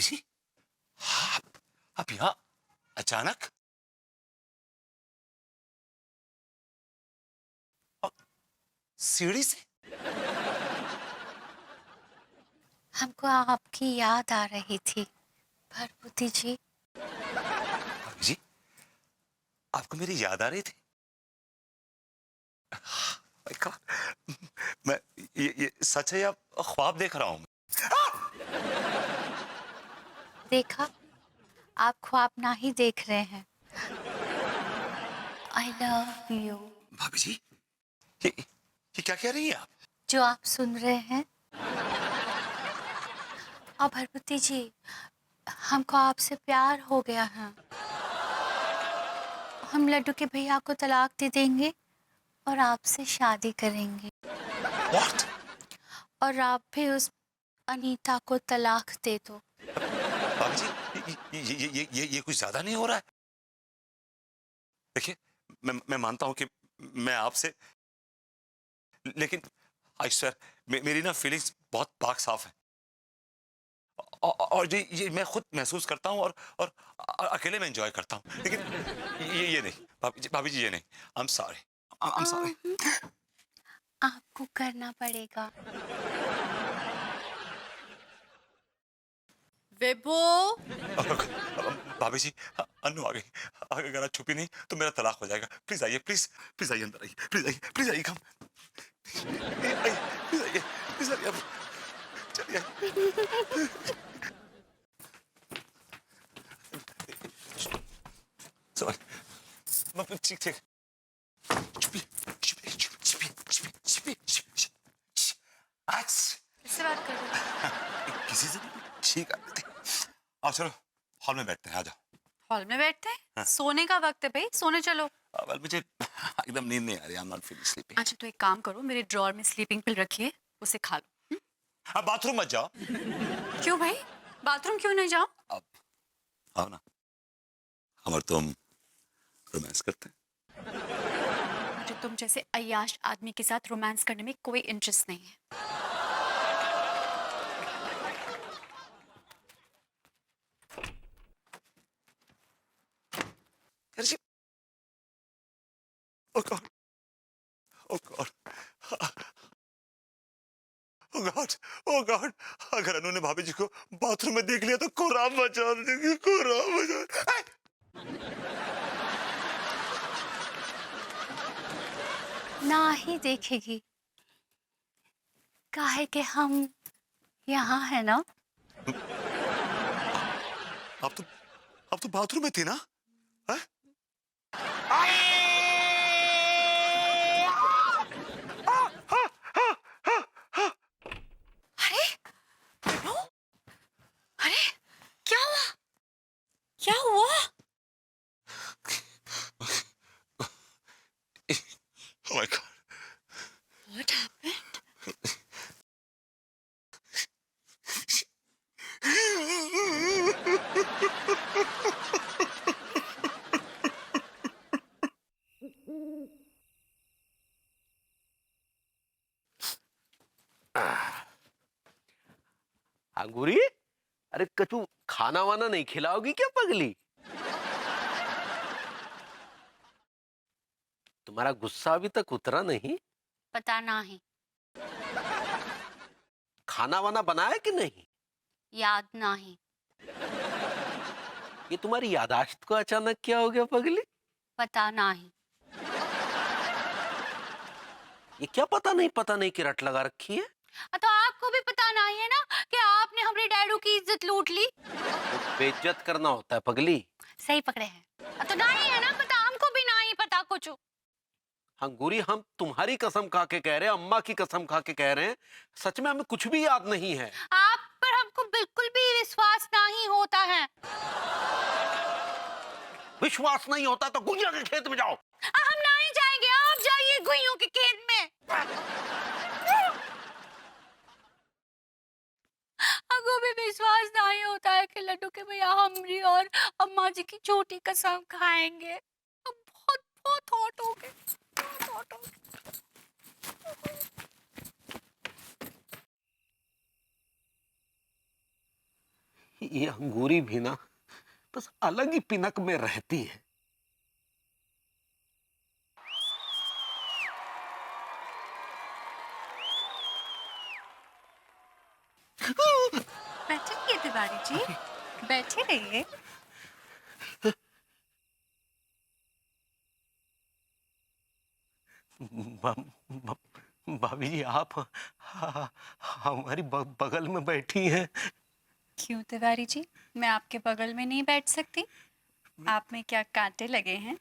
भाभी जी, आप यहाँ अचानक? सीढ़ी से? हमको आपकी याद आ रही थी भरभूति जी। भाभी जी, आपको मेरी याद आ रही थी? My God, मैं ये सच है या ख्वाब देख रहा हूँ? देखा, आप ख्वाब ना ही देख रहे हैं। I love you. भाभी जी, ये क्या कह रही हैं आप? जो आप सुन रहे हैं। और भरभूति जी, हमको आपसे प्यार हो गया है। हम लड्डू के भैया को तलाक दे देंगे और आपसे शादी करेंगे। What? और आप भी उस अनीता को तलाक दे दो। भाभी जी, ये कुछ ज्यादा नहीं हो रहा है? देखिए, मैं मानता हूं कि मैं आपसे, लेकिन आई स्वेयर मेरी ना फीलिंग्स बहुत पाक साफ है। और ये मैं खुद महसूस करता हूं, और अकेले में एंजॉय करता हूं, लेकिन ये नहीं भाभी जी, ये नहीं। I am sorry, I am sorry. आपको करना पड़ेगा। विभू, भाभी जी, अनु आ गई। अगर आज छुपी नहीं तो मेरा तलाक हो जाएगा। प्लीज आइए, प्लीज प्लीज आइए, अंदर आइए, प्लीज आइए, प्लीज आइए, कम आइए, प्लीज आइए, प्लीज आइए, अब चलिए। सॉरी, ठीक ठीक, छुपी छुपी छुपी छुपी छुपी छुपी। आज किससे बात कर रहे हो? किसी से नहीं, ठीक है। आओ चलो, हॉल में बैठते हैं, आ जाओ। हॉल में बैठते हैं? हाँ। सोने का वक्त है भाई, सोने चलो। वेल, मुझे एकदम नींद नहीं आ रही। I am not feeling sleepy. अच्छा तो एक काम करो, मेरे ड्रॉर में स्लीपिंग पिल रखी है, उसे खा लो। अब बाथरूम मत जाओ। क्यों भाई, बाथरूम क्यों नहीं जाओ? अब आओ ना, हम और तुम रोमांस करते हैं। मुझे तुम जैसे अय्याश आदमी के साथ रोमांस करने में कोई इंटरेस्ट नहीं है। यार जी, ओ गॉड, ओ गॉड, ओ गॉड, ओ गॉड, अगर अनु ने भाभी जी को बाथरूम में देख लिया तो कोहराम मचा देगी, कोहराम मचा। ना ही देखेगी, काहे के हम यहाँ है ना। अब तो बाथरूम में थी ना? हैं? अरे विभू, अरे क्या हुआ, क्या हुआ? Oh my God. What happened? अंगूरी, अरे कचू, खाना वाना नहीं खिलाओगी क्या पगली? तुम्हारा गुस्सा अभी तक उतरा नहीं? पता नहीं, खाना वाना बनाया कि नहीं? याद नहीं। ये तुम्हारी यादाश्त को अचानक क्या हो गया पगली? पता नहीं। ये क्या पता नहीं की रट लगा रखी है? तो आपको भी पता नहीं है ना कि आपने हमारे डैडू की इज्जत लूट ली। तो बेइज्जत करना होता है पगली। सही पकड़े हैं। तो नहीं है ना पता, हमको भी नहीं पता कुछ। अंगूरी, हम तुम्हारी कसम खा के कह रहे हैं, अम्मा की कसम खा के कह रहे हैं, सच में हमें कुछ भी याद नहीं है। आप पर हमको बिल्कुल भी विश्वास नहीं होता है। विश्वास नहीं होता तो गुड़िया के खेत में जाओ। हम नहीं जाएंगे, आप जाइए गुइयों के खेत में। हमको भी विश्वास नहीं होता है कि लड्डू के भैया हमरी और अम्मा जी की झूठी कसम खाएंगे। हम बहुत बहुत हॉट हो गए, बहुत हॉट हो गए। ये अंगूरी भी ना बस अलग ही पिनक में रहती है। बैठे रहिए तिवारी जी, बैठे रहिए। भाभी जी आप हमारी बगल में बैठी हैं। क्यों तिवारी जी, मैं आपके बगल में नहीं बैठ सकती? आप में क्या कांटे लगे हैं?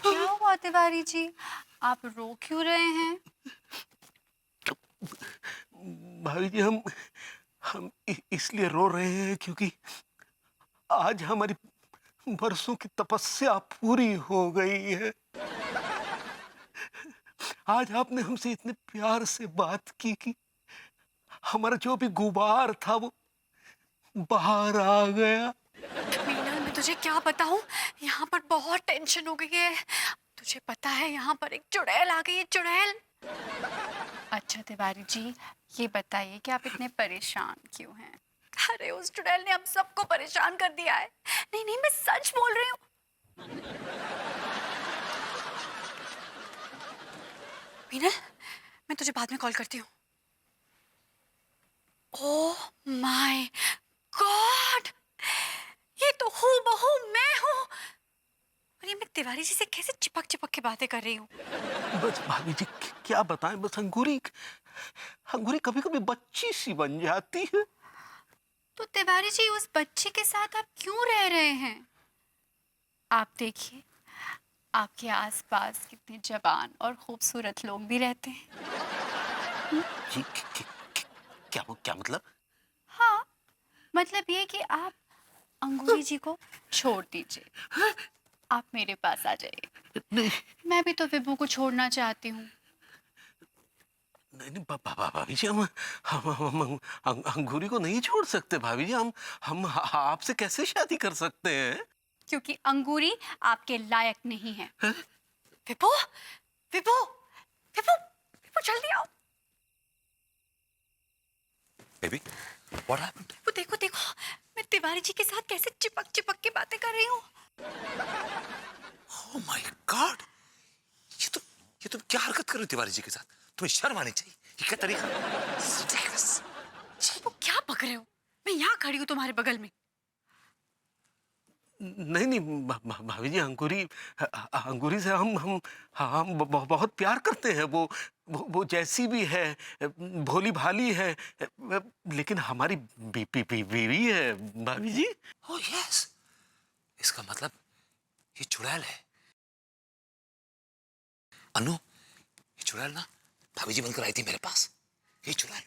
क्या हुआ तिवारी जी, आप रो क्यों रहे हैं? भाभी जी हम इसलिए रो रहे हैं क्योंकि आज हमारी बरसों की तपस्या पूरी हो गई है। आज आपने हमसे इतने प्यार से बात की कि हमारा जो भी गुबार था वो बाहर आ गया। मीना, मैं तुझे क्या बताऊं, यहाँ पर बहुत टेंशन हो गई है। तुझे पता है यहाँ पर एक चुड़ैल आ गई है, चुड़ैल। अच्छा तिवारी जी, ये बताइए कि आप इतने परेशान क्यों हैं? अरे उस चुड़ैल ने हम सबको परेशान कर दिया है। नहीं नहीं, मैं सच बोल रही हूँ। मीना, मैं तुझे बाद में कॉल करती हूँ। ओह माय गॉड, ये तो हूबहू मैं हूँ। और ये मैं तिवारी जी से कैसे चिपक चिपक के बातें कर रही हूँ। बस भाभी जी क्या बताएं, बस अंगूरी अंगूरी कभी कभी बच्ची सी बन जाती है। तो तिवारी जी, उस बच्चे के साथ आप क्यों रह रहे हैं? आप देखिए, आपके आसपास कितने जवान और खूबसूरत लोग भी रहते हैं। जी क्या मतलब? हाँ, मतलब ये कि आप अंगूरी जी को छोड़ दीजिए, आप मेरे पास आ जाइए। नहीं मैं भी तो विभू को छोड़ना चाहती हूँ। नहीं भाभी जी हम अंगूरी को नहीं छोड़ सकते। भाभी जी हम आपसे कैसे शादी कर सकते हैं? क्योंकि अंगूरी आपके लायक नहीं है। विभू, विभू, विभू, विभू, जल्दी आओ। Baby what happened? वो देखो देखो, मैं तिवारी जी के साथ कैसे चिपक चिपक के बातें कर रही हूँ। ओह माय गॉड, ये तुम क्या हरकत कर रहे हो तिवारी जी के साथ? तुम्हें शर्म आनी चाहिए। ये क्या तरीका? Ridiculous. वो क्या बक रहे हो? मैं यहाँ खड़ी हूँ तुम्हारे बगल में। नहीं भाभी जी अंगूरी से हम बहुत प्यार करते हैं। वो जैसी भी है, भोली भाली है, लेकिन हमारी बीवी है भाभी जी। ओह यस, इसका मतलब ये चुड़ैल है। अनु, ये चुड़ैल ना भाभी जी बनकर आई थी मेरे पास। ये चुड़ैल।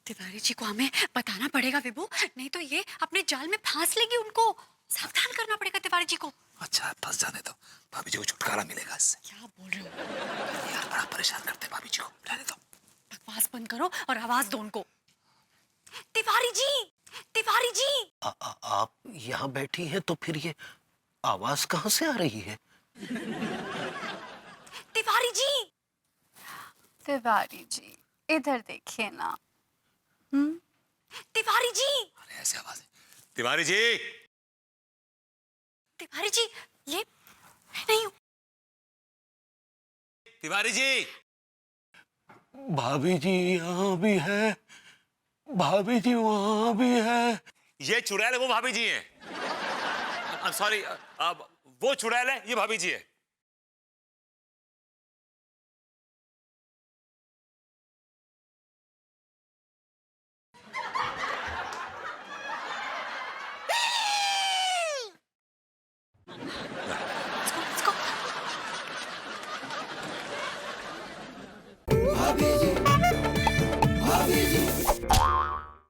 तिवारी जी को हमें बताना पड़ेगा विभू, नहीं तो ये अपने जाल में फांस लेगी। उनको सावधान करना पड़ेगा तिवारी जी को। अच्छा फंस जाने दो, भाभी जी को छुटकारा मिलेगा इससे। क्या बोल रहे हो? यार बड़ा परेशान करते हैं भाभी जी को, रहने दो। बकवास बंद करो और आवाज दो उनको। तिवारी जी, तिवारी जी। आप यहाँ बैठी हैं तो फिर ये आवाज कहाँ से आ रही है? तिवारी जी, तिवारी जी, इधर देखिए ना। तिवारी जी, अरे ऐसे आवाज है। तिवारी जी, तिवारी जी, ये मैं नहीं हूँ। तिवारी जी। भाभी जी यहाँ भी है, भाभी जी वहाँ भी है। ये चुड़ैल है, वो भाभी जी है। सॉरी, वो चुड़ैल है, ये भाभी जी है।